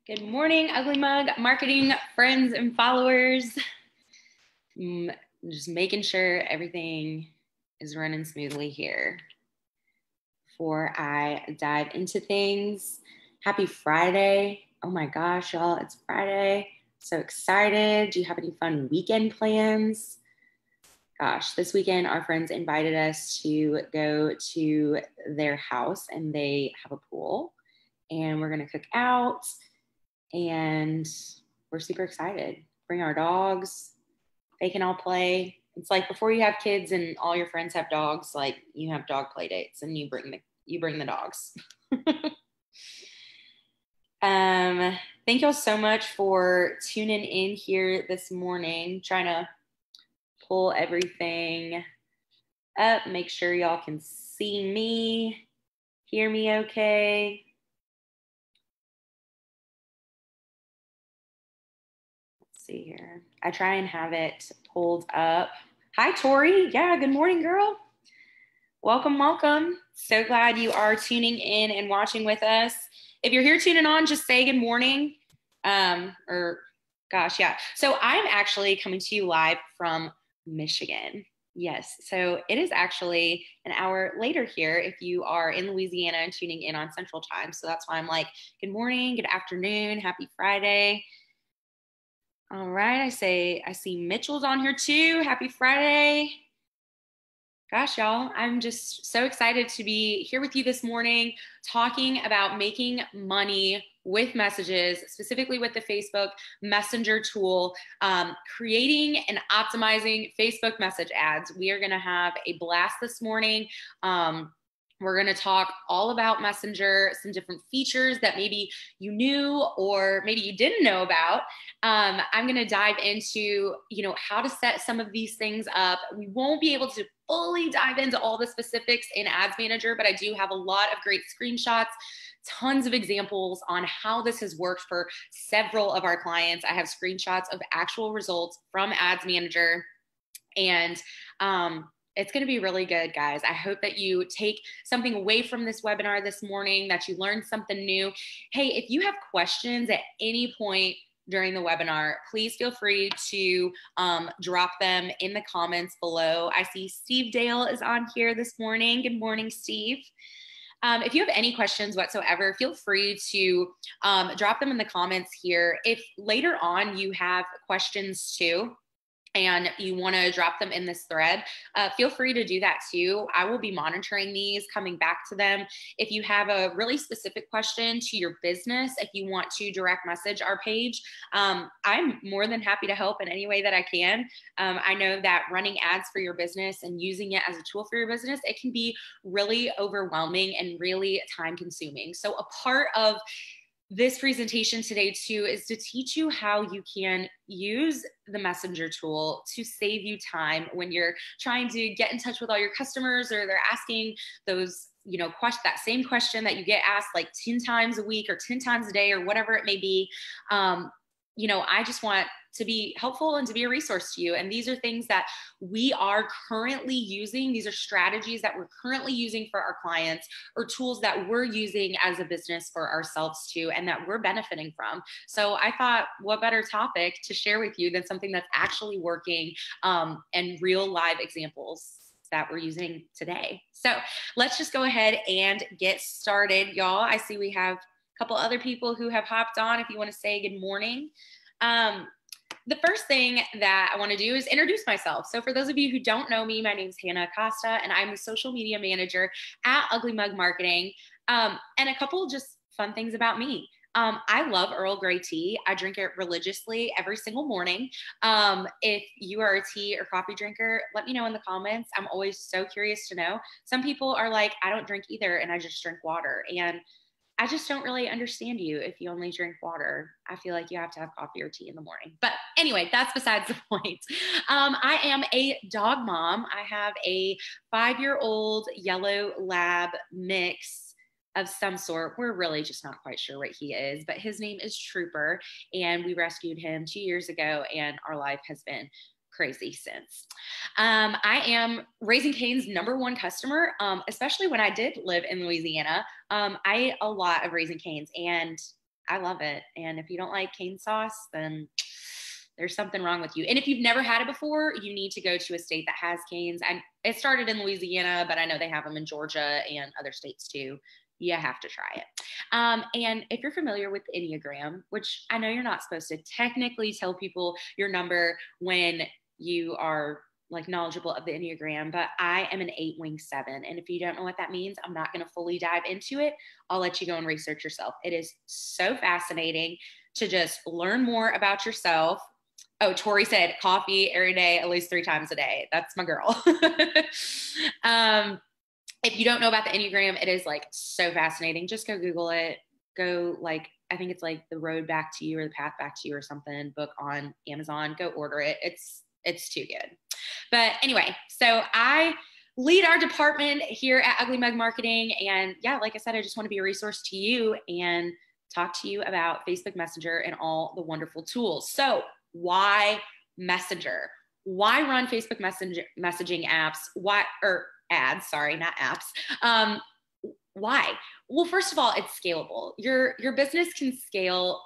Good morning, Ugly Mug marketing friends and followers. Just making sure everything is running smoothly here before I dive into things. Happy Friday. Oh my gosh, y'all, it's Friday. So excited. Do you have any fun weekend plans? Gosh, this weekend our friends invited us to go to their house and they have a pool and we're going to cook out. And we're super excited. Bring our dogs. They can all play. It's like before you have kids and all your friends have dogs, like you have dog play dates and you bring the dogs. Thank y'all so much for tuning in here this morning. Trying to pull everything up, make sure y'all can see me, hear me okay. See here. I try and have it pulled up. Hi, Tori. Yeah, good morning, girl. Welcome. So glad you are tuning in and watching with us. If you're here tuning on, just say good morning. So I'm actually coming to you live from Michigan. Yes, so it is actually an hour later here if you are in Louisiana and tuning in on Central Time. So that's why I'm like, good morning, good afternoon, happy Friday. All right, I see Mitchell's on here too. Happy Friday. Gosh, y'all, I'm just so excited to be here with you this morning talking about making money with messages, specifically with the Facebook Messenger tool, creating and optimizing Facebook message ads. We are going to have a blast this morning. We're going to talk all about Messenger, some different features that maybe you knew or maybe you didn't know about. I'm going to dive into, how to set some of these things up. We won't be able to fully dive into all the specifics in Ads Manager, but I do have a lot of great screenshots, tons of examples on how this has worked for several of our clients. I have screenshots of actual results from Ads Manager, and it's going to be really good, guys. I hope that you take something away from this webinar this morning, that you learned something new. Hey, if you have questions at any point during the webinar, please feel free to drop them in the comments below. I see Steve Dale is on here this morning. Good morning, Steve. If you have any questions whatsoever, feel free to drop them in the comments here. If later on you have questions too, and you want to drop them in this thread, feel free to do that too. I will be monitoring these, coming back to them. If you have a really specific question to your business, if you want to direct message our page, I'm more than happy to help in any way that I can. I know that running ads for your business and using it as a tool for your business, it can be really overwhelming and really time consuming. So a part of this presentation today too is to teach you how you can use the Messenger tool to save you time when you're trying to get in touch with all your customers, or they're asking those, that same question that you get asked like 10 times a week or 10 times a day or whatever it may be. I just want to be helpful and to be a resource to you. And these are things that we are currently using. These are strategies that we're currently using for our clients, or tools that we're using as a business for ourselves too, and that we're benefiting from. So I thought, what better topic to share with you than something that's actually working, and real live examples that we're using today. So let's just go ahead and get started, y'all. I see we have a couple other people who have hopped on. If you want to say good morning. The first thing that I want to do is introduce myself. So for those of you who don't know me, my name is Hannah Acosta, and I'm the social media manager at Ugly Mug Marketing. And a couple just fun things about me. I love Earl Grey tea. I drink it religiously every single morning. If you are a tea or coffee drinker, let me know in the comments. I'm always so curious to know. Some people are like, I don't drink either, and I just drink water. And I just don't really understand you if you only drink water. I feel like you have to have coffee or tea in the morning. But anyway, that's besides the point. I am a dog mom. I have a 5-year-old yellow lab mix of some sort. We're really just not quite sure what he is, but his name is Trooper, and we rescued him 2 years ago, and our life has been crazy since. I am Raising Cane's #1 customer, especially when I did live in Louisiana. I ate a lot of Raising Cane's, and I love it. And if you don't like cane sauce, then there's something wrong with you. And if you've never had it before, you need to go to a state that has canes. And it started in Louisiana, but I know they have them in Georgia and other states too. You have to try it. And if you're familiar with the Enneagram, which I know you're not supposed to technically tell people your number when you are like knowledgeable of the Enneagram, but I am an 8-wing-7. And if you don't know what that means, I'm not going to fully dive into it. I'll let you go and research yourself. It is so fascinating to just learn more about yourself. Oh, Tori said coffee every day, at least 3 times a day. That's my girl. If you don't know about the Enneagram, it is like so fascinating. Just go Google it. Go like, I think it's like The Road Back to You or The Path Back to You or something, book on Amazon. Go order it. It's too good. But anyway, so I lead our department here at Ugly Mug Marketing. And yeah, like I said, I just want to be a resource to you and talk to you about Facebook Messenger and all the wonderful tools. So why Messenger? Why run Facebook messaging apps? Why, or ads, sorry, not apps. Why? Well, first of all, it's scalable. Your business can scale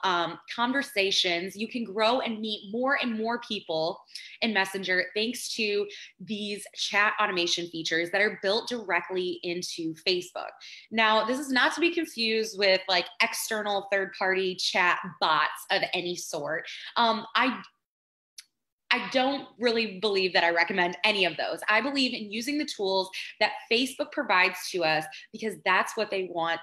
conversations. You can grow and meet more and more people in Messenger thanks to these chat automation features that are built directly into Facebook. Now, this is not to be confused with like external third-party chat bots of any sort. I don't really believe that I recommend any of those. I believe in using the tools that Facebook provides to us because that's what they want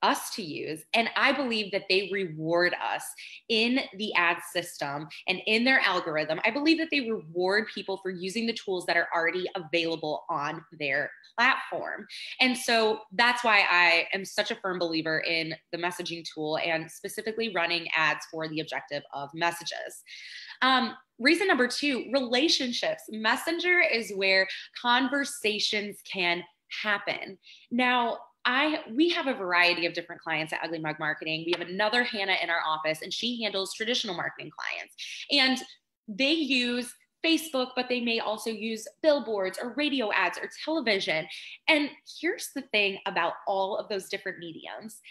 us to use. And I believe that they reward us in the ad system and in their algorithm. I believe that they reward people for using the tools that are already available on their platform. And so that's why I am such a firm believer in the messaging tool and specifically running ads for the objective of messages. Reason number 2, relationships. Messenger is where conversations can happen. Now, we have a variety of different clients at Ugly Mug Marketing. We have another Hannah in our office, and she handles traditional marketing clients. And they use Facebook, but they may also use billboards or radio ads or television. And here's the thing about all of those different mediums.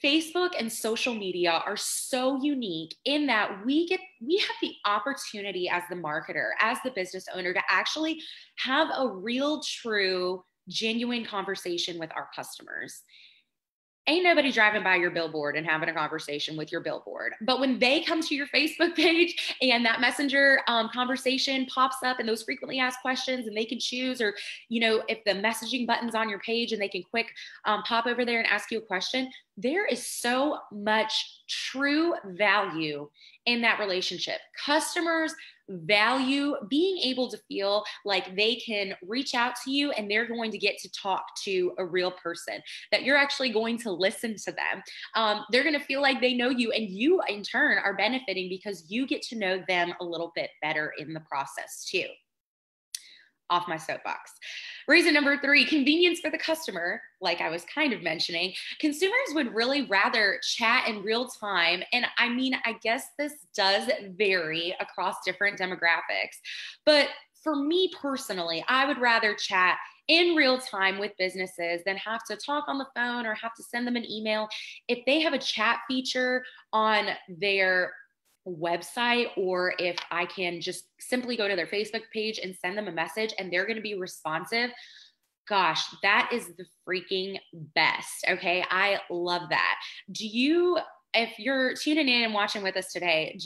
Facebook and social media are so unique in that we have the opportunity as the marketer, as the business owner, to actually have a real, true, genuine conversation with our customers. Ain't nobody driving by your billboard and having a conversation with your billboard. But when they come to your Facebook page and that Messenger conversation pops up and those frequently asked questions, and they can choose, or, if the messaging button's on your page and they can quick pop over there and ask you a question, there is so much true value in that relationship. Customers value being able to feel like they can reach out to you and they're going to get to talk to a real person, that you're actually going to listen to them. They're going to feel like they know you, and you in turn are benefiting because you get to know them a little bit better in the process too. Off my soapbox. Reason number 3, convenience for the customer. Like I was kind of mentioning, consumers would really rather chat in real time. And I mean, I guess this does vary across different demographics. But for me personally, I would rather chat in real time with businesses than have to talk on the phone or have to send them an email. If they have a chat feature on their website, or if I can just simply go to their Facebook page and send them a message and they're going to be responsive, gosh, that is the freaking best. Okay. I love that. If you're tuning in and watching with us today,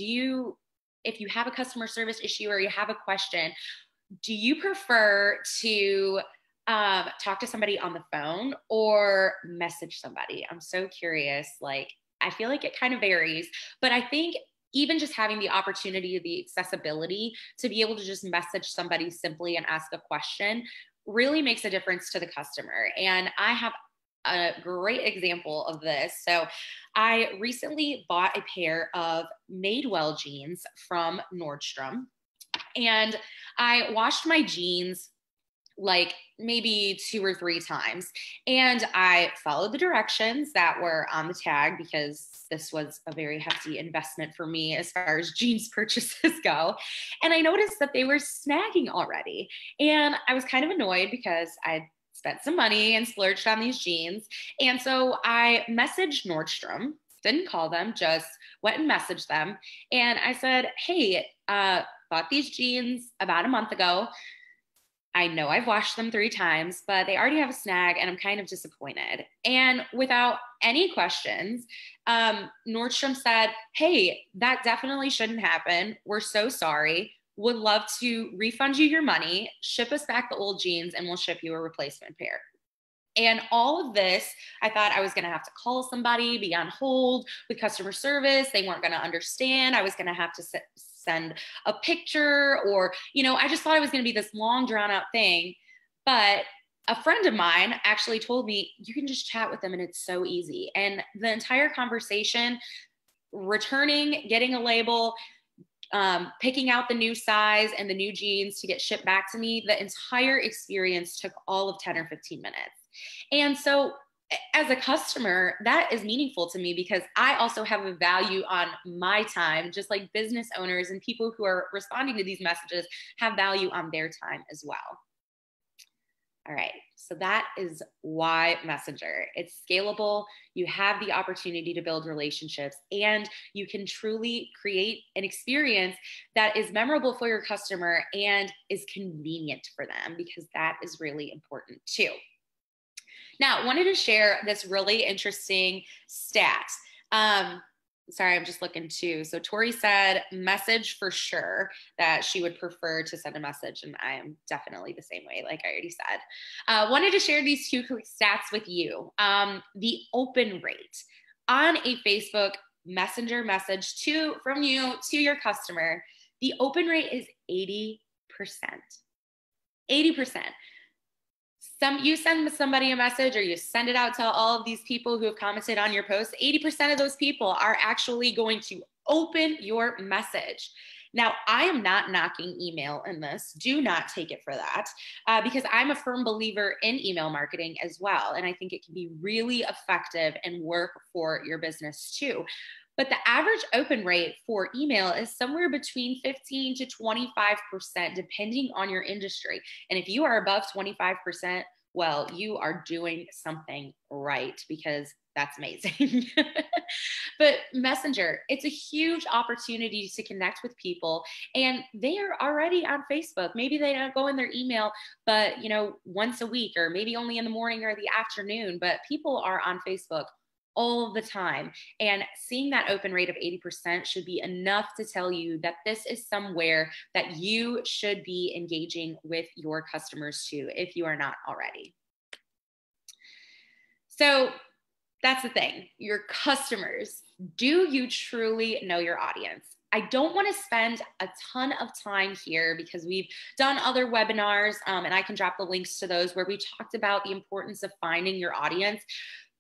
if you have a customer service issue or you have a question, do you prefer to talk to somebody on the phone or message somebody? I'm so curious. Like, I feel like it kind of varies, but I think even just having the opportunity, the accessibility to be able to just message somebody simply and ask a question really makes a difference to the customer. And I have a great example of this. So I recently bought a pair of Madewell jeans from Nordstrom, and I washed my jeans like maybe 2 or 3 times. And I followed the directions that were on the tag because this was a very hefty investment for me as far as jeans purchases go. And I noticed that they were snagging already. And I was kind of annoyed because I spent some money and splurged on these jeans. And so I messaged Nordstrom didn't call them, just went and messaged them. And I said, hey, bought these jeans about a month ago. I know I've washed them 3 times, but they already have a snag and I'm kind of disappointed. And without any questions, Nordstrom said, hey, that definitely shouldn't happen. We're so sorry. Would love to refund you your money, ship us back the old jeans, and we'll ship you a replacement pair. And all of this, I thought I was going to have to call somebody, be on hold with customer service. They weren't going to understand. I was going to have to send a picture, or, I just thought it was going to be this long drawn out thing. But a friend of mine actually told me, you can just chat with them and it's so easy. And the entire conversation, returning, getting a label, picking out the new size and the new jeans to get shipped back to me, the entire experience took all of 10 or 15 minutes. And so as a customer, that is meaningful to me because I also have a value on my time, just like business owners and people who are responding to these messages have value on their time as well. All right, so that is why Messenger. It's scalable. You have the opportunity to build relationships, and you can truly create an experience that is memorable for your customer and is convenient for them, because that is really important too. Now, I wanted to share this really interesting stat. Sorry, I'm just looking too. So Tori said message for sure, that she would prefer to send a message. And I am definitely the same way, like I already said. Wanted to share these 2 quick stats with you. The open rate on a Facebook Messenger message from you to your customer, the open rate is 80%. 80%. You send somebody a message or you send it out to all of these people who have commented on your post, 80% of those people are actually going to open your message. Now, I am not knocking email in this. Do not take it for that, because I'm a firm believer in email marketing as well. And I think it can be really effective and work for your business too. But the average open rate for email is somewhere between 15 to 25%, depending on your industry. And if you are above 25%, well, you are doing something right, because that's amazing. But Messenger, it's a huge opportunity to connect with people, and they are already on Facebook. Maybe they don't go in their email, but once a week, or maybe only in the morning or the afternoon, but people are on Facebook all the time. And seeing that open rate of 80% should be enough to tell you that this is somewhere that you should be engaging with your customers too, if you are not already. So that's the thing, your customers. Do you truly know your audience? I don't want to spend a ton of time here, because we've done other webinars, and I can drop the links to those, where we talked about the importance of finding your audience.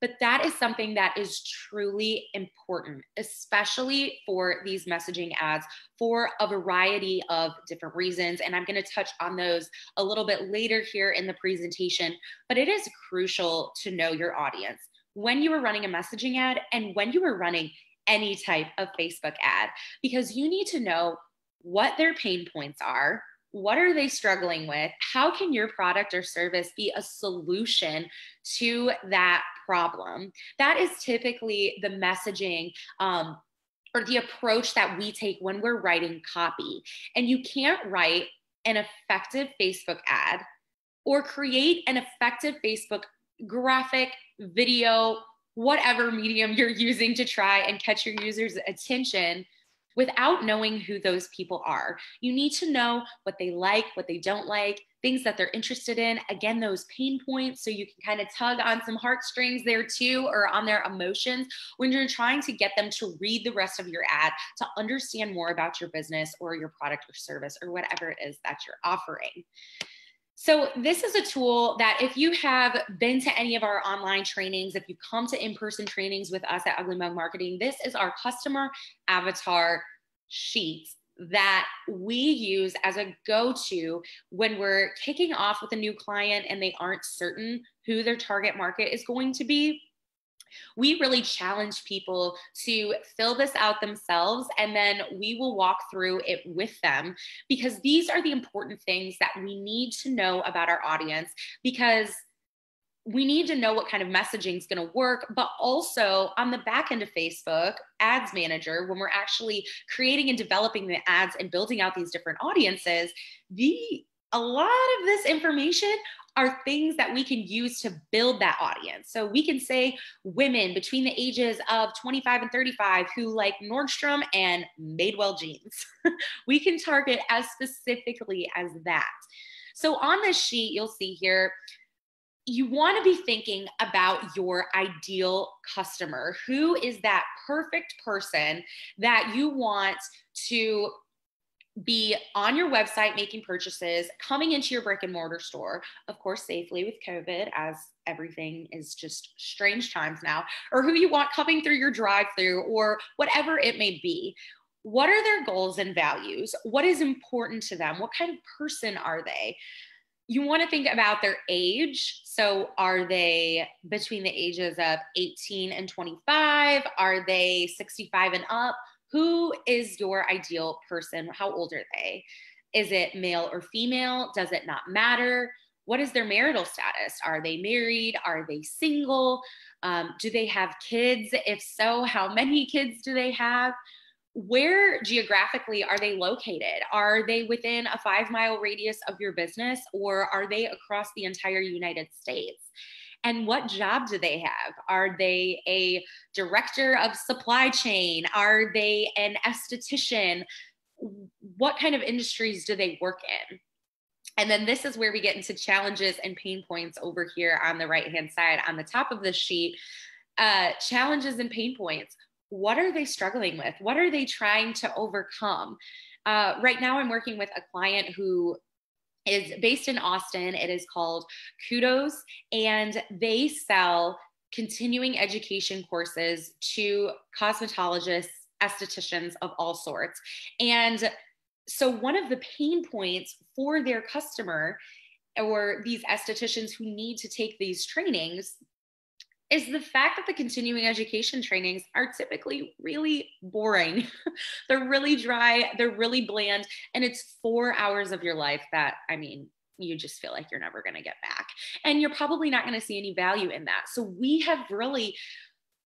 But that is something that is truly important, especially for these messaging ads, for a variety of different reasons. And I'm going to touch on those a little bit later here in the presentation. But it is crucial to know your audience when you are running a messaging ad and when you are running any type of Facebook ad, because you need to know what their pain points are. What are they struggling with? How can your product or service be a solution to that problem? That is typically the messaging or the approach that we take when we're writing copy. And you can't write an effective Facebook ad or create an effective Facebook graphic, video, whatever medium you're using to try and catch your users' attention without knowing who those people are. You need to know what they like, what they don't like, things that they're interested in. Again, those pain points, so you can kind of tug on some heartstrings there too, or on their emotions when you're trying to get them to read the rest of your ad, to understand more about your business or your product or service or whatever it is that you're offering. So this is a tool that if you have been to any of our online trainings, if you come to in-person trainings with us at Ugly Mug Marketing, this is our customer avatar sheets that we use as a go-to when we're kicking off with a new client and they aren't certain who their target market is going to be. We really challenge people to fill this out themselves, and then we will walk through it with them, because these are the important things that we need to know about our audience, because we need to know what kind of messaging is going to work, but also on the back end of Facebook Ads Manager, when we're actually creating and developing the ads and building out these different audiences, a lot of this information are things that we can use to build that audience. So we can say women between the ages of 25 and 35 who like Nordstrom and Madewell jeans. We can target as specifically as that. So on this sheet, you'll see here, you want to be thinking about your ideal customer. Who is that perfect person that you want to be on your website making purchases, coming into your brick and mortar store, of course, safely with COVID, as everything is just strange times now, or who you want coming through your drive-through or whatever it may be. What are their goals and values? What is important to them? What kind of person are they? You want to think about their age. So are they between the ages of 18 and 25? Are they 65 and up? Who is your ideal person? How old are they? Is it male or female? Does it not matter? What is their marital status? Are they married? Are they single? Do they have kids? If so, how many kids do they have? Where geographically are they located? Are they within a 5-mile radius of your business, or are they across the entire United States? And what job do they have? Are they a director of supply chain? Are they an esthetician? What kind of industries do they work in? And then this is where we get into challenges and pain points over here on the right-hand side on the top of the sheet. Challenges and pain points. What are they struggling with? What are they trying to overcome? Right now, I'm working with a client who is based in Austin. It is called Kudos, and they sell continuing education courses to cosmetologists, estheticians of all sorts. And so one of the pain points for their customer or these estheticians who need to take these trainings is the fact that the continuing education trainings are typically really boring. They're really dry, they're really bland, and it's 4 hours of your life that, I mean, you just feel like you're never going to get back. And you're probably not going to see any value in that. So we have really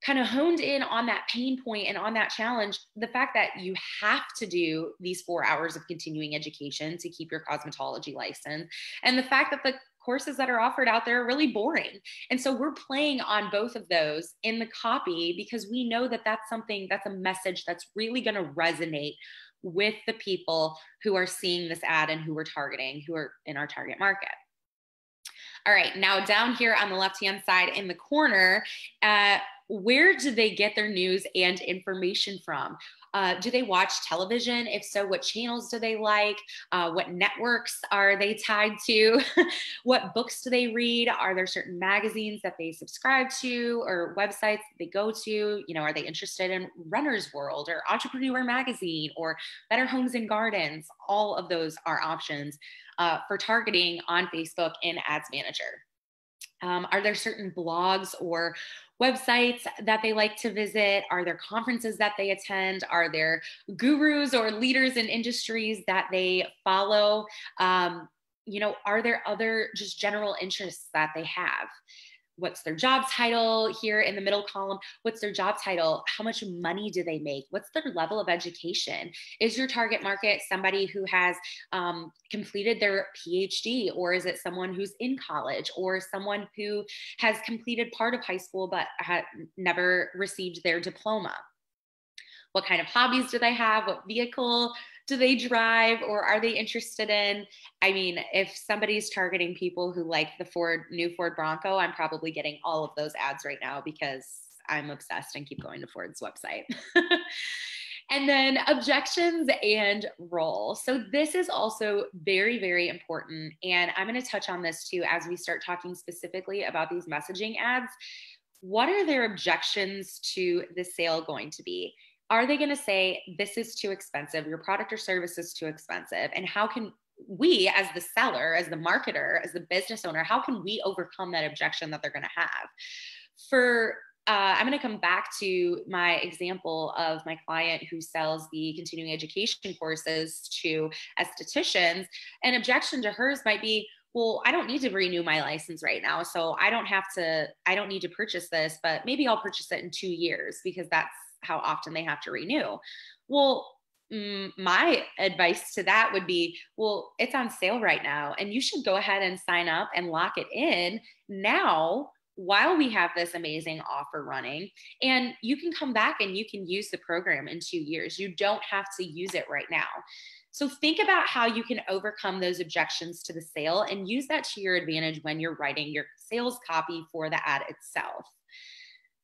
kind of honed in on that pain point and on that challenge, the fact that you have to do these 4 hours of continuing education to keep your cosmetology license, and the fact that the courses that are offered out there are really boring. And so we're playing on both of those in the copy because we know that that's a message that's really going to resonate with the people who are seeing this ad and who we're targeting, who are in our target market. All right, now down here on the left-hand side in the corner, where do they get their news and information from? Do they watch television? If so, what channels do they like? What networks are they tied to? What books do they read? Are there certain magazines that they subscribe to or websites that they go to? You know, are they interested in Runner's World or Entrepreneur Magazine or Better Homes and Gardens? All of those are options for targeting on Facebook in Ads Manager. Are there certain blogs or websites that they like to visit? Are there conferences that they attend? Are there gurus or leaders in industries that they follow? Are there other just general interests that they have? What's their job title here in the middle column? What's their job title? How much money do they make? What's their level of education? Is your target market somebody who has completed their PhD, or is it someone who's in college, or someone who has completed part of high school but never received their diploma? What kind of hobbies do they have? What vehicle do they drive, or are they interested in? I mean, if somebody's targeting people who like the new Ford Bronco, I'm probably getting all of those ads right now because I'm obsessed and keep going to Ford's website. And then objections and role. So this is also very, very important. And I'm going to touch on this too as we start talking specifically about these messaging ads. What are their objections to the sale going to be? Are they going to say, this is too expensive, your product or service is too expensive? And how can we, as the seller, as the marketer, as the business owner, how can we overcome that objection that they're going to have? I'm going to come back to my example of my client who sells the continuing education courses to estheticians. An objection to hers might be, well, I don't need to renew my license right now. So I don't need to purchase this, but maybe I'll purchase it in 2 years because that's how often they have to renew. Well, my advice to that would be, well, it's on sale right now, and you should go ahead and sign up and lock it in now while we have this amazing offer running. And you can come back and you can use the program in 2 years. You don't have to use it right now. So think about how you can overcome those objections to the sale and use that to your advantage when you're writing your sales copy for the ad itself.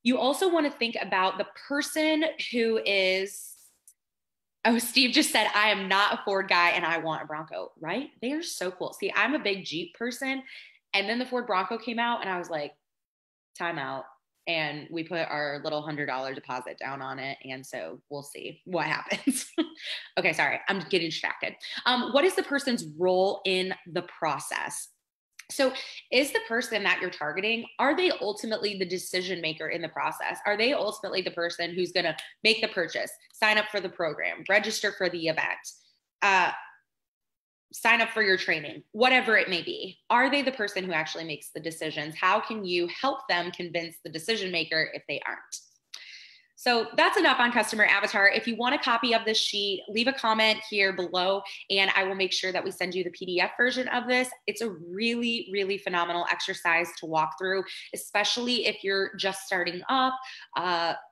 You also want to think about the person who is, oh, Steve just said, I am not a Ford guy and I want a Bronco, right? They are so cool. See, I'm a big Jeep person. And then the Ford Bronco came out and I was like, time out. And we put our little $100 deposit down on it. And so we'll see what happens. Okay, sorry, I'm getting distracted. What is the person's role in the process? So is the person that you're targeting, are they ultimately the decision maker in the process? Are they ultimately the person who's going to make the purchase, sign up for the program, register for the event, sign up for your training, whatever it may be? Are they the person who actually makes the decisions? How can you help them convince the decision maker if they aren't? So that's enough on customer avatar. If you want a copy of this sheet, leave a comment here below and I will make sure that we send you the PDF version of this. It's a really, really phenomenal exercise to walk through, especially if you're just starting up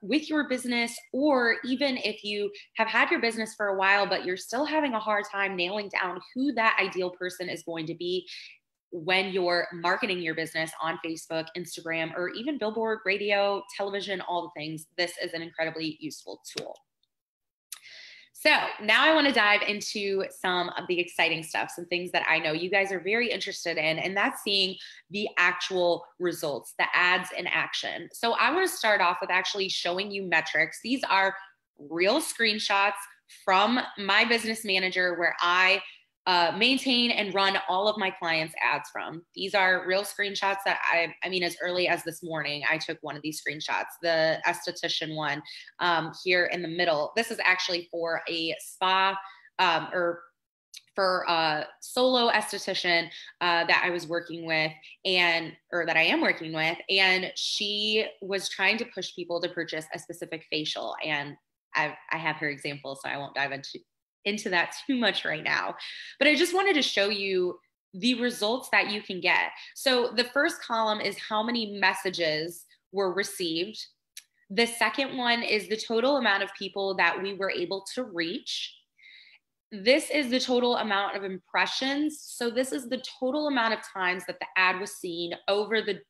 with your business, or even if you have had your business for a while, but you're still having a hard time nailing down who that ideal person is going to be when you're marketing your business on Facebook, Instagram, or even billboard, radio, television, all the things. This is an incredibly useful tool. So now I want to dive into some of the exciting stuff, some things that I know you guys are very interested in, and that's seeing the actual results, the ads in action. So I want to start off with actually showing you metrics. These are real screenshots from my business manager where I maintain and run all of my clients' ads from. These are real screenshots that I mean, as early as this morning, I took one of these screenshots, the esthetician one here in the middle. This is actually for a spa or for a solo esthetician that I was working with or that I am working with. And she was trying to push people to purchase a specific facial. And I have her example, so I won't dive into that too much right now, but I just wanted to show you the results that you can get. So the first column is how many messages were received. The second one is the total amount of people that we were able to reach. This is the total amount of impressions. So this is the total amount of times that the ad was seen over the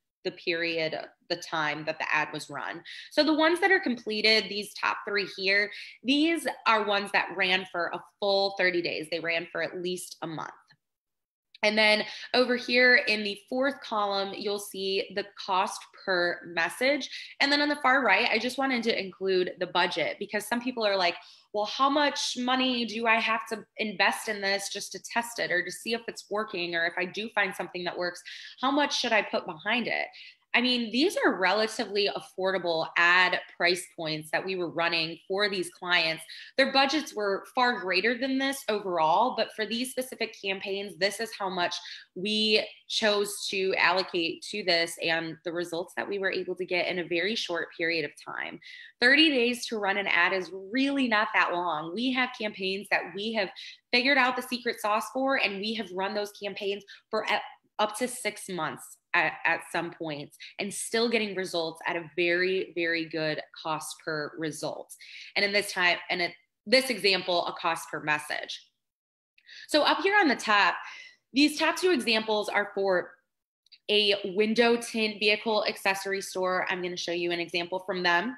period, the time that the ad was run. So the ones that are completed, these top 3 here, these are ones that ran for a full 30 days. They ran for at least a month. And then over here in the 4th column, you'll see the cost per message. And then on the far right, I just wanted to include the budget because some people are like, well, how much money do I have to invest in this just to test it or to see if it's working? Or if I do find something that works, how much should I put behind it? I mean, these are relatively affordable ad price points that we were running for these clients. Their budgets were far greater than this overall, but for these specific campaigns, this is how much we chose to allocate to this and the results that we were able to get in a very short period of time. 30 days to run an ad is really not that long. We have campaigns that we have figured out the secret sauce for, and we have run those campaigns for up to 6 months at some points and still getting results at a very, very good cost per result. And in this example, a cost per message. So up here on the top, these top 2 examples are for a window tint vehicle accessory store. I'm going to show you an example from them.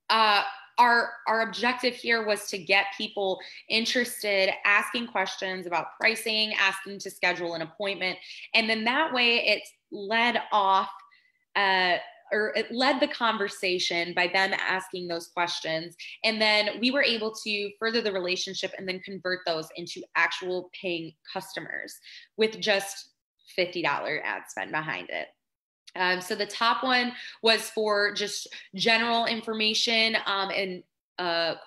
Our objective here was to get people interested, asking questions about pricing, asking to schedule an appointment. And then that way it led the conversation by them asking those questions. And then we were able to further the relationship and then convert those into actual paying customers with just $50 ad spend behind it. So the top one was for just general information and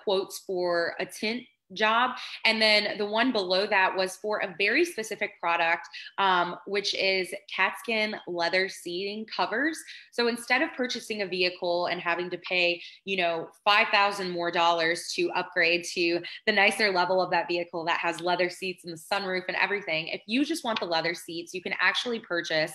quotes for a tint job. And then the one below that was for a very specific product, which is catskin leather seating covers. So instead of purchasing a vehicle and having to pay, $5,000 more to upgrade to the nicer level of that vehicle that has leather seats and the sunroof and everything, if you just want the leather seats, you can actually purchase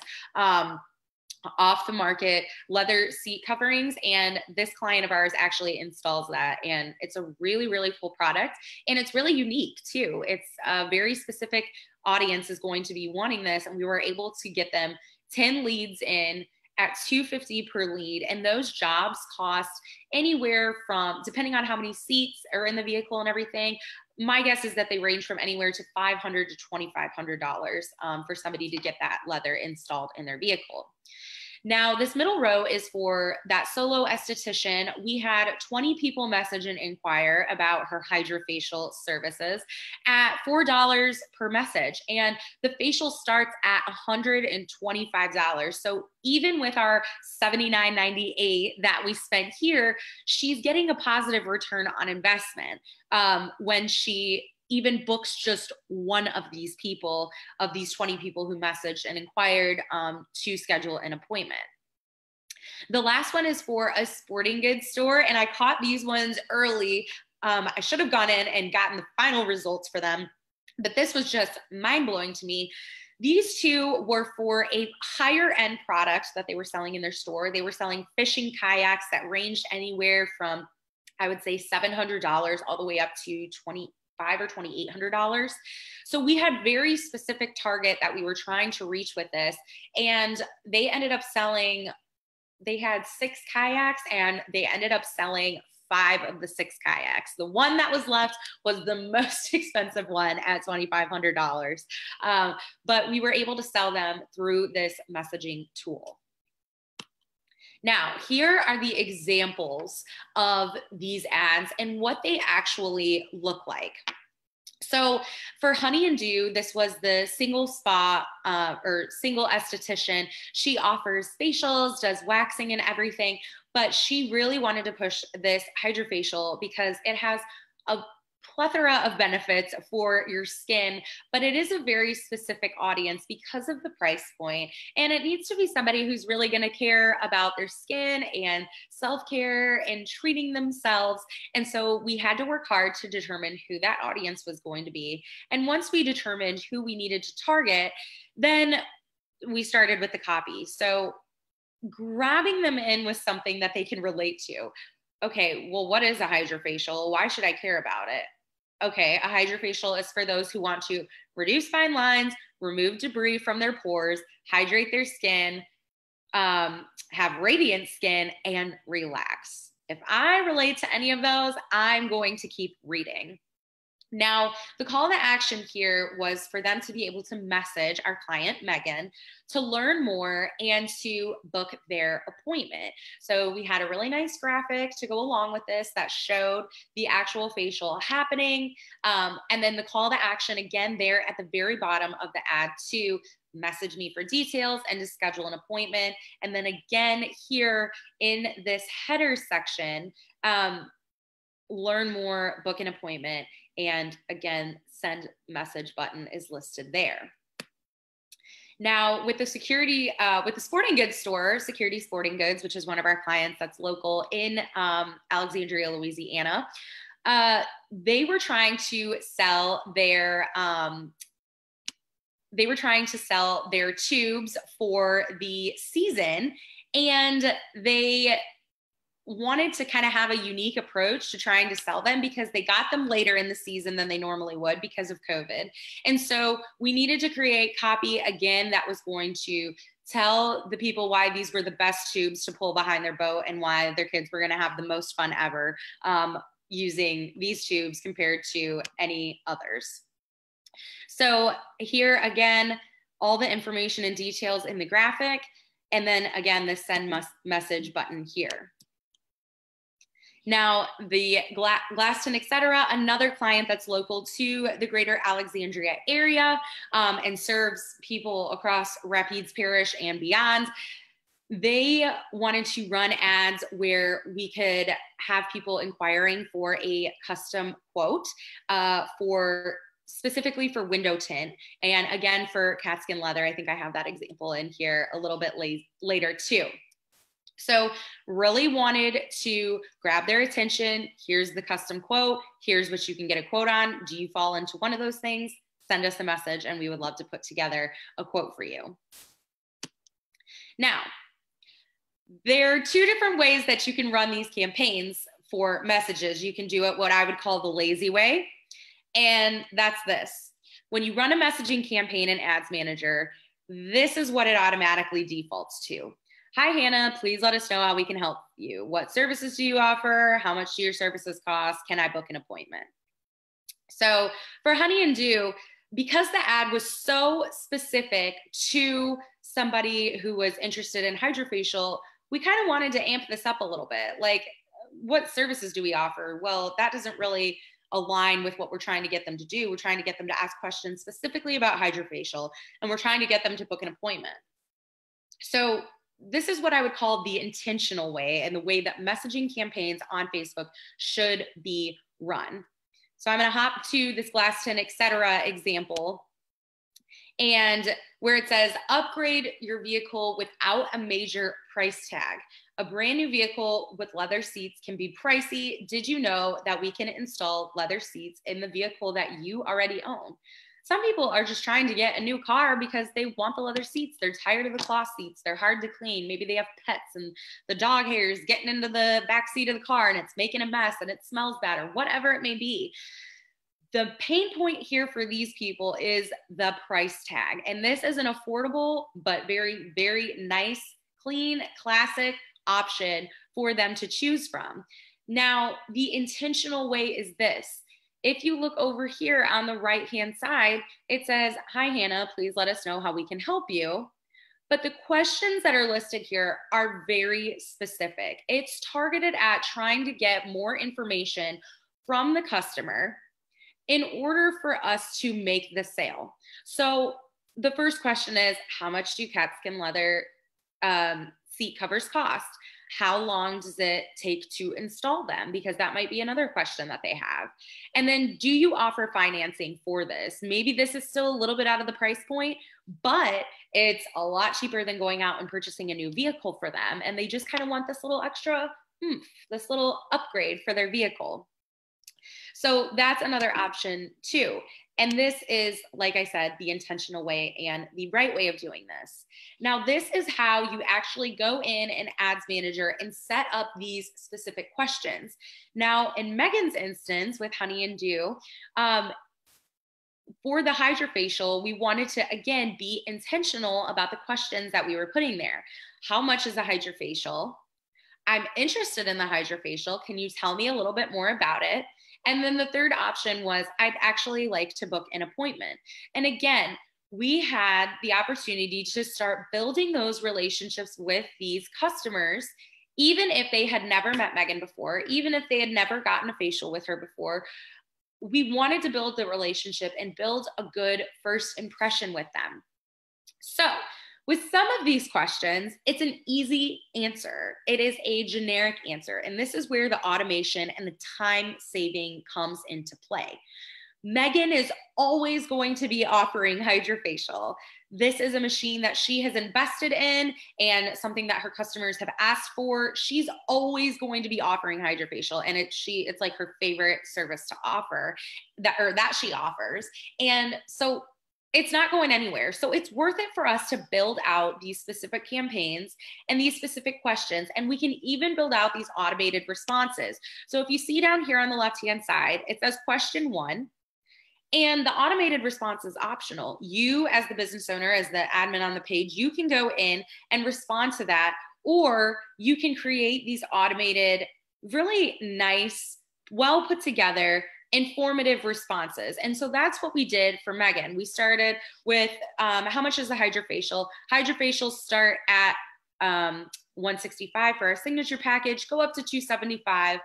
off the market leather seat coverings. And this client of ours actually installs that. And it's a really, really cool product. And it's really unique too. It's a very specific audience is going to be wanting this. And we were able to get them 10 leads in at $250 per lead. And those jobs cost anywhere from, depending on how many seats are in the vehicle and everything, my guess is that they range from anywhere to $500 to $2,500 for somebody to get that leather installed in their vehicle. Now, this middle row is for that solo esthetician. We had 20 people message and inquire about her hydrofacial services at $4 per message. And the facial starts at $125. So even with our $79.98 that we spent here, she's getting a positive return on investment when she even books just one of these people, of these 20 people who messaged and inquired to schedule an appointment. The last one is for a sporting goods store, and I caught these ones early. I should have gone in and gotten the final results for them, but this was just mind-blowing to me. These two were for a higher end product that they were selling in their store. They were selling fishing kayaks that ranged anywhere from, I would say, $700 all the way up to $2,500 or $2,800. So we had very specific target that we were trying to reach with this. And they ended up selling, they had 6 kayaks and they ended up selling 5 of the 6 kayaks. The one that was left was the most expensive one at $2,500. But we were able to sell them through this messaging tool. Now, here are the examples of these ads and what they actually look like. So for Honey and Dew, this was the single spa or single esthetician. She offers facials, does waxing and everything, but she really wanted to push this hydrofacial because it has a plethora of benefits for your skin, but it is a very specific audience because of the price point. And it needs to be somebody who's really going to care about their skin and self-care and treating themselves. And so we had to work hard to determine who that audience was going to be. And once we determined who we needed to target, then we started with the copy. So grabbing them in with something that they can relate to. Okay, well, what is a hydrofacial? Why should I care about it? Okay, a hydrofacial is for those who want to reduce fine lines, remove debris from their pores, hydrate their skin, have radiant skin, and relax. If I relate to any of those, I'm going to keep reading. Now, the call to action here was for them to be able to message our client, Megan, to learn more and to book their appointment. So we had a really nice graphic to go along with this that showed the actual facial happening. And then the call to action, again, there at the very bottom of the ad to message me for details and to schedule an appointment. And then again, here in this header section, learn more, book an appointment. And again, send message button is listed there. Now with the sporting goods store, Security Sporting Goods, which is one of our clients that's local in Alexandria, Louisiana, they were trying to sell their tubes for the season, and they wanted to kind of have a unique approach to trying to sell them because they got them later in the season than they normally would because of COVID. And so we needed to create copy again that was going to tell the people why these were the best tubes to pull behind their boat and why their kids were going to have the most fun ever using these tubes compared to any others. So here again, all the information and details in the graphic, and then again, the send message button here. Now, the Glaston, et cetera, another client that's local to the greater Alexandria area and serves people across Rapides Parish and beyond. They wanted to run ads where we could have people inquiring for a custom quote for specifically for window tint. And again, for catskin leather, I think I have that example in here a little bit later too. So really wanted to grab their attention. Here's the custom quote. Here's what you can get a quote on. Do you fall into one of those things? Send us a message and we would love to put together a quote for you. Now, there are two different ways that you can run these campaigns for messages. You can do it what I would call the lazy way, and that's this. When you run a messaging campaign in Ads Manager, this is what it automatically defaults to. Hi, Hannah, please let us know how we can help you. What services do you offer? How much do your services cost? Can I book an appointment? So for Honey and Dew, because the ad was so specific to somebody who was interested in hydrofacial, we kind of wanted to amp this up a little bit. Like, what services do we offer? Well, that doesn't really align with what we're trying to get them to do. We're trying to get them to ask questions specifically about hydrofacial, and we're trying to get them to book an appointment. So this is what I would call the intentional way, and the way that messaging campaigns on Facebook should be run. So I'm going to hop to this glass tint, etc. example, and where it says upgrade your vehicle without a major price tag. A brand new vehicle with leather seats can be pricey. Did you know that we can install leather seats in the vehicle that you already own? Some people are just trying to get a new car because they want the leather seats. They're tired of the cloth seats. They're hard to clean. Maybe they have pets and the dog hair is getting into the back seat of the car and it's making a mess and it smells bad, or whatever it may be. The pain point here for these people is the price tag. And this is an affordable, but very, very nice, clean, classic option for them to choose from. Now, the intentional way is this. If you look over here on the right-hand side, it says, hi, Hannah, please let us know how we can help you. But the questions that are listed here are very specific. It's targeted at trying to get more information from the customer in order for us to make the sale. So the first question is, how much do catskin leather seat covers cost? How long does it take to install them? Because that might be another question that they have. And then, do you offer financing for this? Maybe this is still a little bit out of the price point, but it's a lot cheaper than going out and purchasing a new vehicle for them. And they just kind of want this little extra, this little upgrade for their vehicle. So that's another option too. And this is, like I said, the intentional way and the right way of doing this. Now, this is how you actually go in Ads Manager and set up these specific questions. Now, in Megan's instance with Honey and Dew, for the hydrofacial, we wanted to, again, be intentional about the questions that we were putting there. How much is a hydrofacial? I'm interested in the hydrofacial. Can you tell me a little bit more about it? And then the third option was, I'd actually like to book an appointment. And again, we had the opportunity to start building those relationships with these customers, even if they had never met Megan before, even if they had never gotten a facial with her before. We wanted to build the relationship and build a good first impression with them. So with some of these questions, it's an easy answer. It is a generic answer. And this is where the automation and the time saving comes into play. Megan is always going to be offering hydrofacial. This is a machine that she has invested in and something that her customers have asked for. She's always going to be offering hydrofacial, and it's like her favorite service to offer that she offers. And so it's not going anywhere. So it's worth it for us to build out these specific campaigns and these specific questions. And we can even build out these automated responses. So if you see down here on the left-hand side, it says question 1. And the automated response is optional. You, as the business owner, as the admin on the page, you can go in and respond to that, or you can create these automated, really nice, well put together, informative responses. And so that's what we did for Megan. We started with how much is the hydrofacial? Hydrofacials start at $165 for our signature package, go up to $275,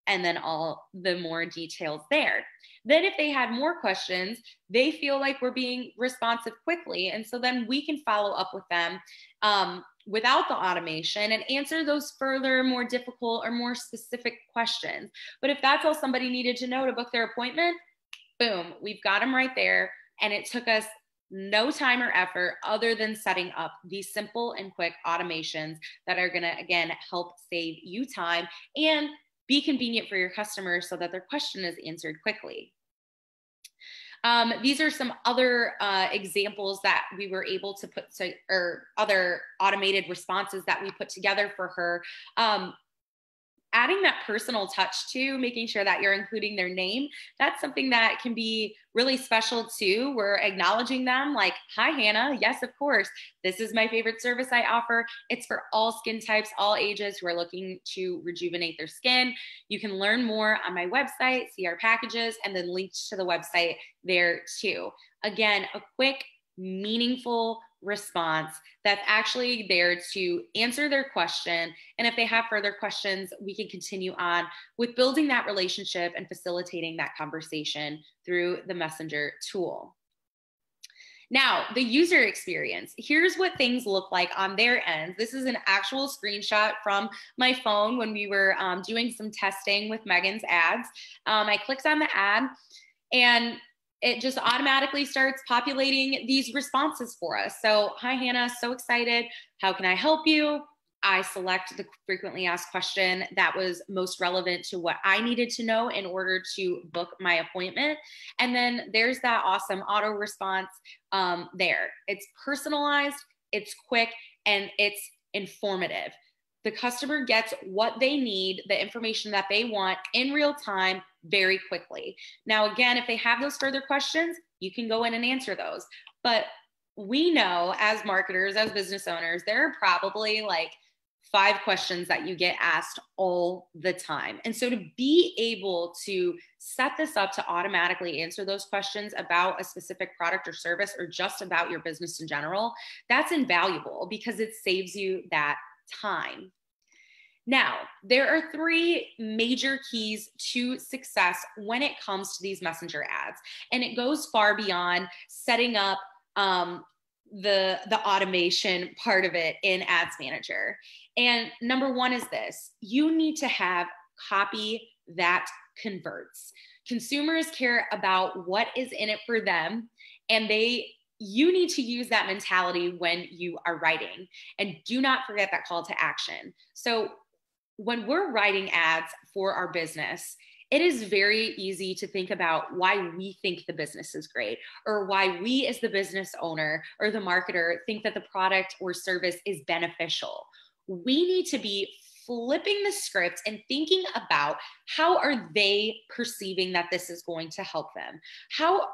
and then all the more details there. Then if they had more questions, they feel like we're being responsive quickly. And so then we can follow up with them without the automation and answer those further, more difficult or more specific questions. But if that's all somebody needed to know to book their appointment, boom, we've got them right there. And it took us no time or effort other than setting up these simple and quick automations that are going to, again, help save you time and be convenient for your customers so that their question is answered quickly. These are some other examples that we were able to put to, or other automated responses that we put together for her. Adding that personal touch to making sure that you're including their name, that's something that can be really special too. We're acknowledging them like, hi, Hannah. Yes, of course. This is my favorite service I offer. It's for all skin types, all ages who are looking to rejuvenate their skin. You can learn more on my website, see our packages, and then linked to the website there too. Again, a quick, meaningful response that's actually there to answer their question. And if they have further questions, we can continue on with building that relationship and facilitating that conversation through the messenger tool. Now, the user experience. Here's what things look like on their end. This is an actual screenshot from my phone when we were doing some testing with Megan's ads. I clicked on the ad and it just automatically starts populating these responses for us. So, hi, Hannah, so excited. How can I help you? I select the frequently asked question that was most relevant to what I needed to know in order to book my appointment. And then there's that awesome auto response there. It's personalized, it's quick, and it's informative. The customer gets what they need, the information that they want in real time, very quickly. Now, again, if they have those further questions, you can go in and answer those. But we know as marketers, as business owners, there are probably like 5 questions that you get asked all the time. And so to be able to set this up to automatically answer those questions about a specific product or service or just about your business in general, that's invaluable because it saves you that time. Now, there are 3 major keys to success when it comes to these messenger ads, and it goes far beyond setting up the automation part of it in Ads Manager. And number 1 is this: you need to have copy that converts. Consumers care about what is in it for them, and you need to use that mentality when you are writing. And do not forget that call to action. So when we're writing ads for our business, it is very easy to think about why we think the business is great, or why we as the business owner or the marketer think that the product or service is beneficial. We need to be flipping the script and thinking about how are they perceiving that this is going to help them?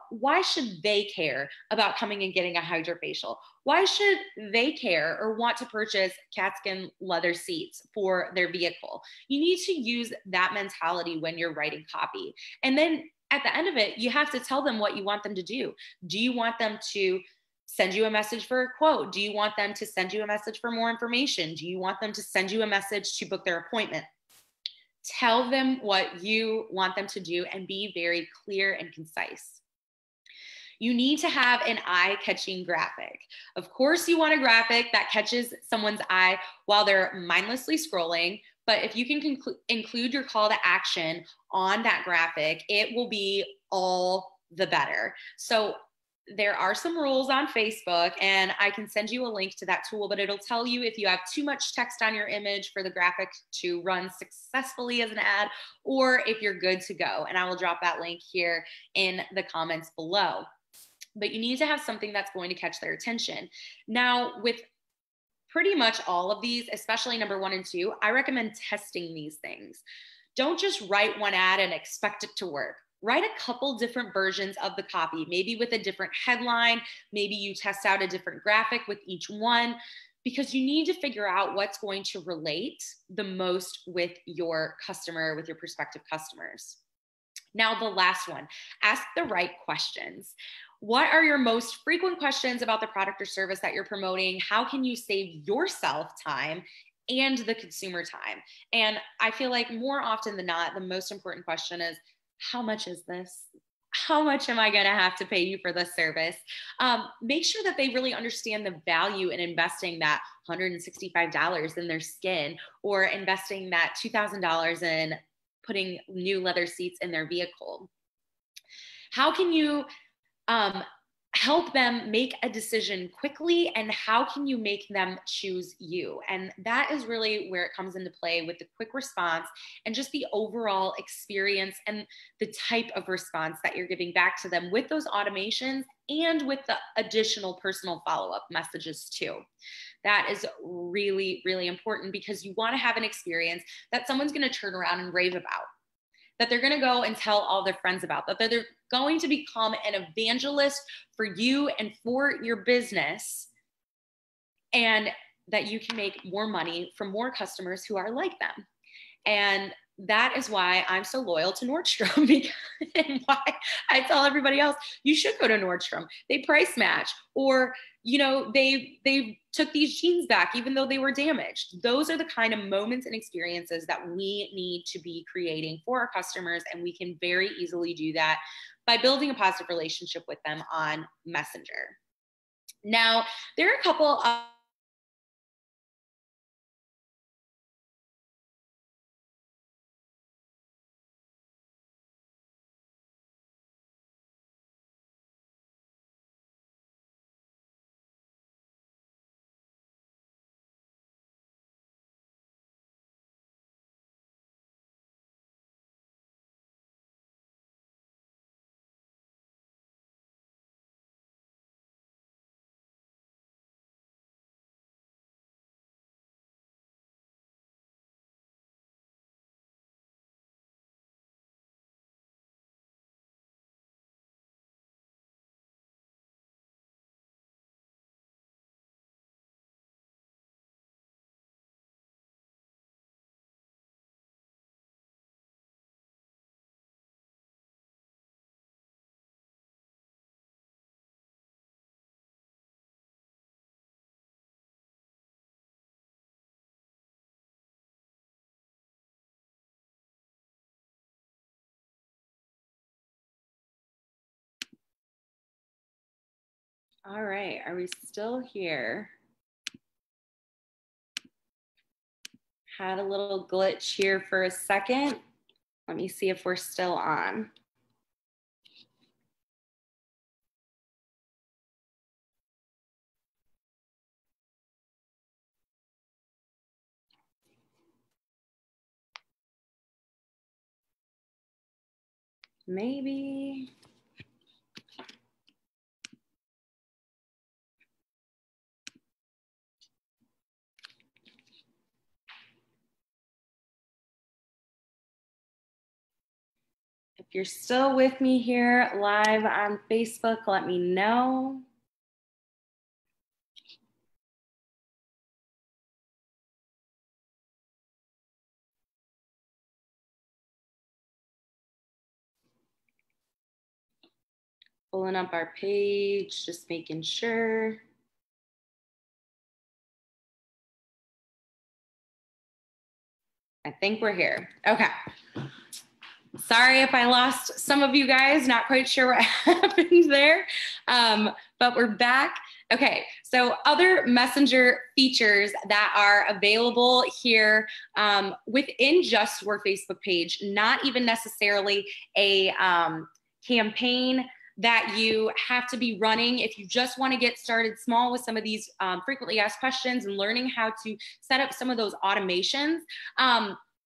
Why should they care about coming and getting a hydrofacial? Why should they care or want to purchase catskin leather seats for their vehicle? You need to use that mentality when you're writing copy. And then at the end of it, you have to tell them what you want them to do. Do you want them to send you a message for a quote? Do you want them to send you a message for more information? Do you want them to send you a message to book their appointment? Tell them what you want them to do and be very clear and concise. You need to have an eye-catching graphic. Of course, you want a graphic that catches someone's eye while they're mindlessly scrolling, but if you can include your call to action on that graphic, it will be all the better. So there are some rules on Facebook, and I can send you a link to that tool, but it'll tell you if you have too much text on your image for the graphic to run successfully as an ad, or if you're good to go. And I will drop that link here in the comments below. But you need to have something that's going to catch their attention. Now, with pretty much all of these, especially number 1 and 2, I recommend testing these things. Don't just write one ad and expect it to work. Write a couple different versions of the copy, maybe with a different headline. Maybe you test out a different graphic with each one, because you need to figure out what's going to relate the most with your customer, with your prospective customers. Now, the last one, ask the right questions. What are your most frequent questions about the product or service that you're promoting? How can you save yourself time and the consumer time? And I feel like more often than not, the most important question is, how much is this? How much am I going to have to pay you for this service? Make sure that they really understand the value in investing that $165 in their skin, or investing that $2,000 in putting new leather seats in their vehicle? How can you help them make a decision quickly, and how can you make them choose you? And that is really where it comes into play with the quick response and just the overall experience and the type of response that you're giving back to them with those automations and with the additional personal follow-up messages too. That is really, really important, because you want to have an experience that someone's going to turn around and rave about, that they're going to go and tell all their friends about, that they're going to become an evangelist for you and for your business, and that you can make more money from more customers who are like them. And that is why I'm so loyal to Nordstrom, and why I tell everybody else, you should go to Nordstrom. They price match, or, you know, they took these jeans back even though they were damaged. Those are the kind of moments and experiences that we need to be creating for our customers. And we can very easily do that by building a positive relationship with them on Messenger. Now, there are a couple of All right, are we still here? Had a little glitch here for a second. Let me see if we're still on. Maybe. If you're still with me here live on Facebook, let me know. Pulling up our page, just making sure. I think we're here. Okay. Sorry if I lost some of you guys, not quite sure what happened there, but we're back. Okay, so other Messenger features that are available here within just your Facebook page, not even necessarily a campaign that you have to be running. If you just want to get started small with some of these frequently asked questions and learning how to set up some of those automations,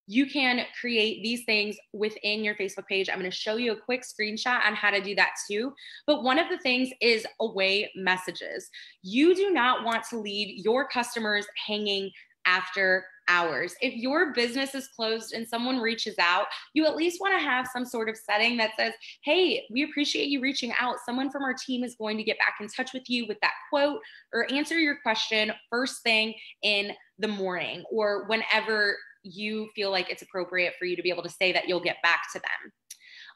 you can create these things within your Facebook page. I'm going to show you a quick screenshot on how to do that too. But one of the things is away messages. You do not want to leave your customers hanging after hours. If your business is closed and someone reaches out, you at least want to have some sort of setting that says, hey, we appreciate you reaching out. Someone from our team is going to get back in touch with you with that quote or answer your question first thing in the morning, or whenever you feel like it's appropriate for you to be able to say that you'll get back to them.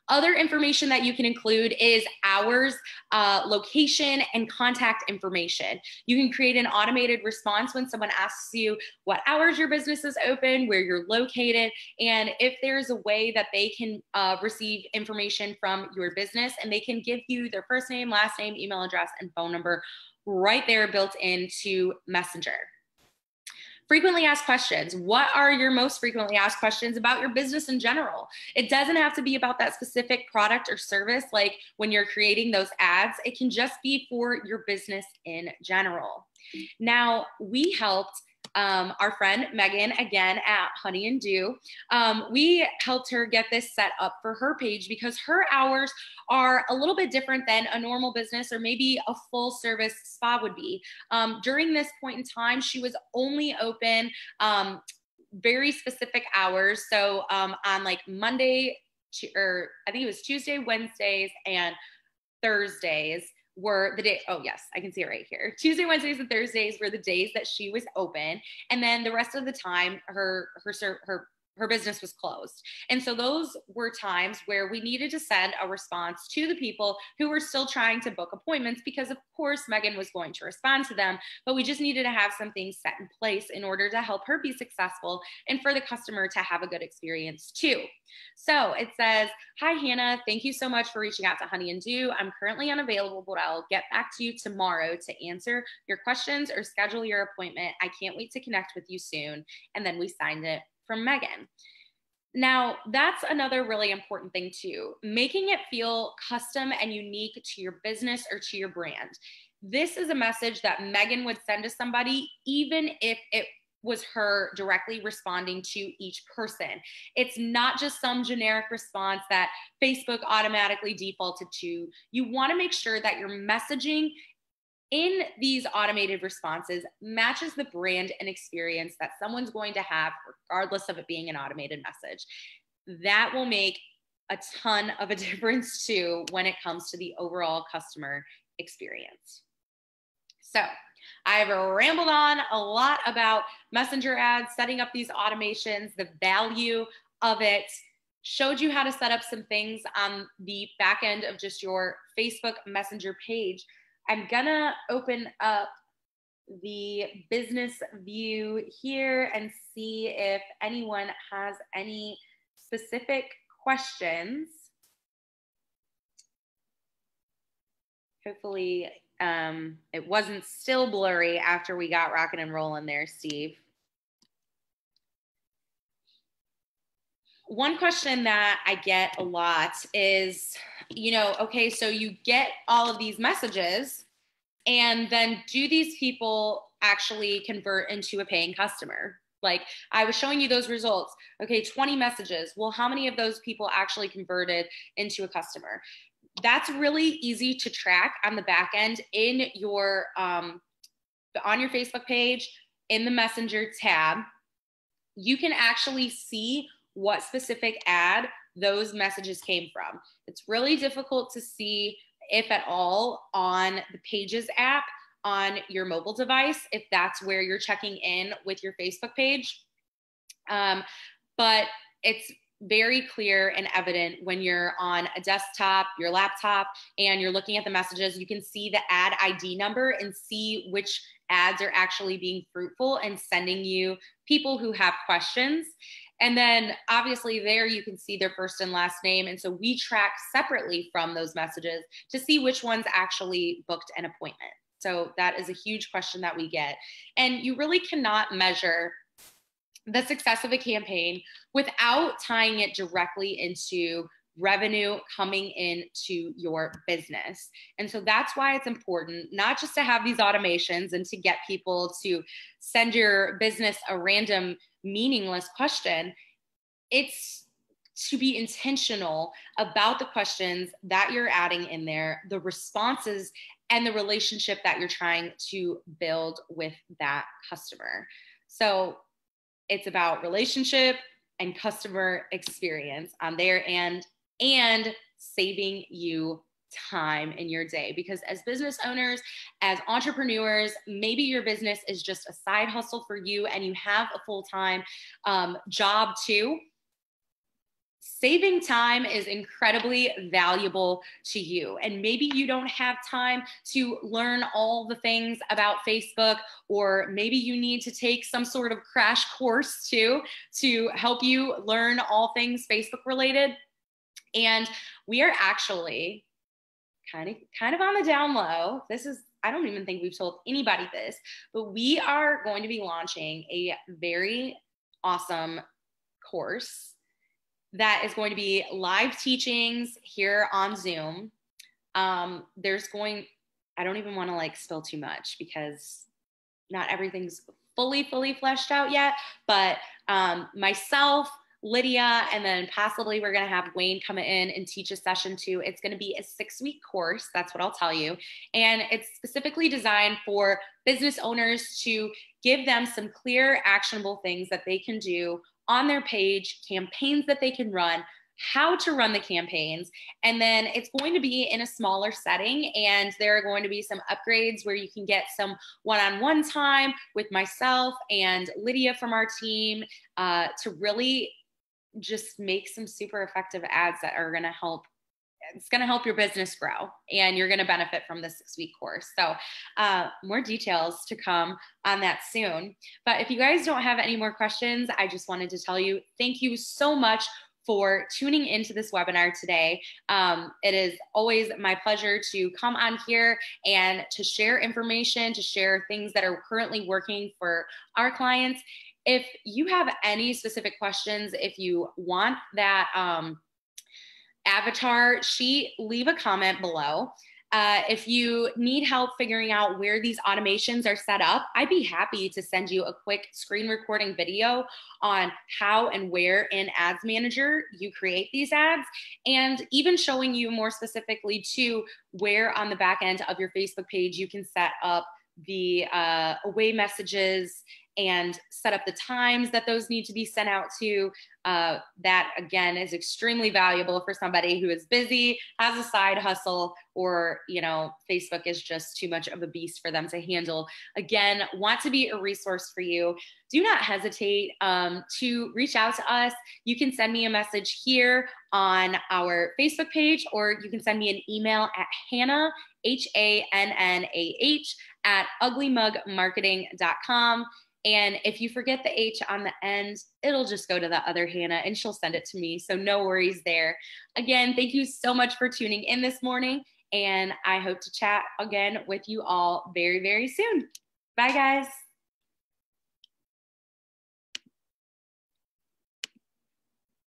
Other information that you can include is hours, location, and contact information. You can create an automated response when someone asks you what hours your business is open, where you're located, and if there's a way that they can receive information from your business, and they can give you their first name, last name, email address, and phone number right there built into Messenger. Frequently asked questions. What are your most frequently asked questions about your business in general? It doesn't have to be about that specific product or service. Like when you're creating those ads, it can just be for your business in general. Now, we helped our friend Megan, again at Honey and Dew, we helped her get this set up for her page because her hours are a little bit different than a normal business or maybe a full service spa would be. During this point in time, she was only open very specific hours. So on like Monday, or I think it was Tuesday, Wednesdays, and Thursdays were the day. Oh yes, I can see it right here. Tuesday, Wednesdays, and Thursdays were the days that she was open, and then the rest of the time, her business was closed. And so those were times where we needed to send a response to the people who were still trying to book appointments, because of course Megan was going to respond to them, but we just needed to have some things set in place in order to help her be successful and for the customer to have a good experience too. So it says, "Hi Hannah, thank you so much for reaching out to Honey and Dew. I'm currently unavailable, but I'll get back to you tomorrow to answer your questions or schedule your appointment. I can't wait to connect with you soon." And then we signed it from Megan. Now, that's another really important thing too, making it feel custom and unique to your business or to your brand. This is a message that Megan would send to somebody, even if it was her directly responding to each person. It's not just some generic response that Facebook automatically defaulted to. You want to make sure that your messaging in these automated responses matches the brand and experience that someone's going to have, regardless of it being an automated message. That will make a ton of a difference too when it comes to the overall customer experience. So I've rambled on a lot about messenger ads, setting up these automations, the value of it, showed you how to set up some things on the back end of just your Facebook Messenger page. I'm gonna open up the business view here and see if anyone has any specific questions. Hopefully it wasn't still blurry after we got rocking and rolling there, Steve. One question that I get a lot is, okay, so you get all of these messages, and then do these people actually convert into a paying customer? Like I was showing you those results. Okay, 20 messages. Well, how many of those people actually converted into a customer? That's really easy to track on the back end in your, on your Facebook page, in the Messenger tab. You can actually see what specific ad those messages came from. It's really difficult to see, if at all, on the Pages app on your mobile device, if that's where you're checking in with your Facebook page. But it's very clear and evident when you're on a desktop, your laptop, and you're looking at the messages. You can see the ad ID number and see which ads are actually being fruitful and sending you people who have questions. And then obviously there you can see their first and last name. And so we track separately from those messages to see which ones actually booked an appointment. So that is a huge question that we get. And you really cannot measure the success of a campaign without tying it directly into revenue coming into your business. And so that's why it's important not just to have these automations and to get people to send your business a random meaningless question. It's to be intentional about the questions that you're adding in there, the responses, and the relationship that you're trying to build with that customer. So it's about relationship and customer experience on their end, and saving you time in your day. Because as business owners, as entrepreneurs, maybe your business is just a side hustle for you and you have a full-time job too. Saving time is incredibly valuable to you. And maybe you don't have time to learn all the things about Facebook, or maybe you need to take some sort of crash course too to help you learn all things Facebook related. And we are actually kind of on the down low. I don't even think we've told anybody this, but we are going to be launching a very awesome course that is going to be live teachings here on Zoom. I don't even want to like spill too much because not everything's fully fleshed out yet, but myself, Lydia, and then possibly we're going to have Wayne come in and teach a session too. It's going to be a 6-week course. That's what I'll tell you. And it's specifically designed for business owners to give them some clear, actionable things that they can do on their page, campaigns that they can run, how to run the campaigns. And then it's going to be in a smaller setting, and there are going to be some upgrades where you can get some one-on-one time with myself and Lydia from our team to really just make some super effective ads that are going to help. It's going to help your business grow, and you're going to benefit from this 6-week course. So more details to come on that soon. But if you guys don't have any more questions, I just wanted to tell you, thank you so much for tuning into this webinar today. It is always my pleasure to come on here and to share information, to share things that are currently working for our clients. If you have any specific questions, if you want that avatar sheet, leave a comment below. If you need help figuring out where these automations are set up, I'd be happy to send you a quick screen recording video on how and where in Ads Manager you create these ads, and even showing you more specifically to where on the back end of your Facebook page you can set up the away messages and set up the times that those need to be sent out to. That again is extremely valuable for somebody who is busy, has a side hustle, or Facebook is just too much of a beast for them to handle. Again, want to be a resource for you. Do not hesitate to reach out to us. You can send me a message here on our Facebook page, or you can send me an email at Hannah, HANNAH, at uglymugmarketing.com. And if you forget the H on the end, it'll just go to the other Hannah and she'll send it to me. So no worries there. Again, thank you so much for tuning in this morning. And I hope to chat again with you all very, very soon. Bye, guys.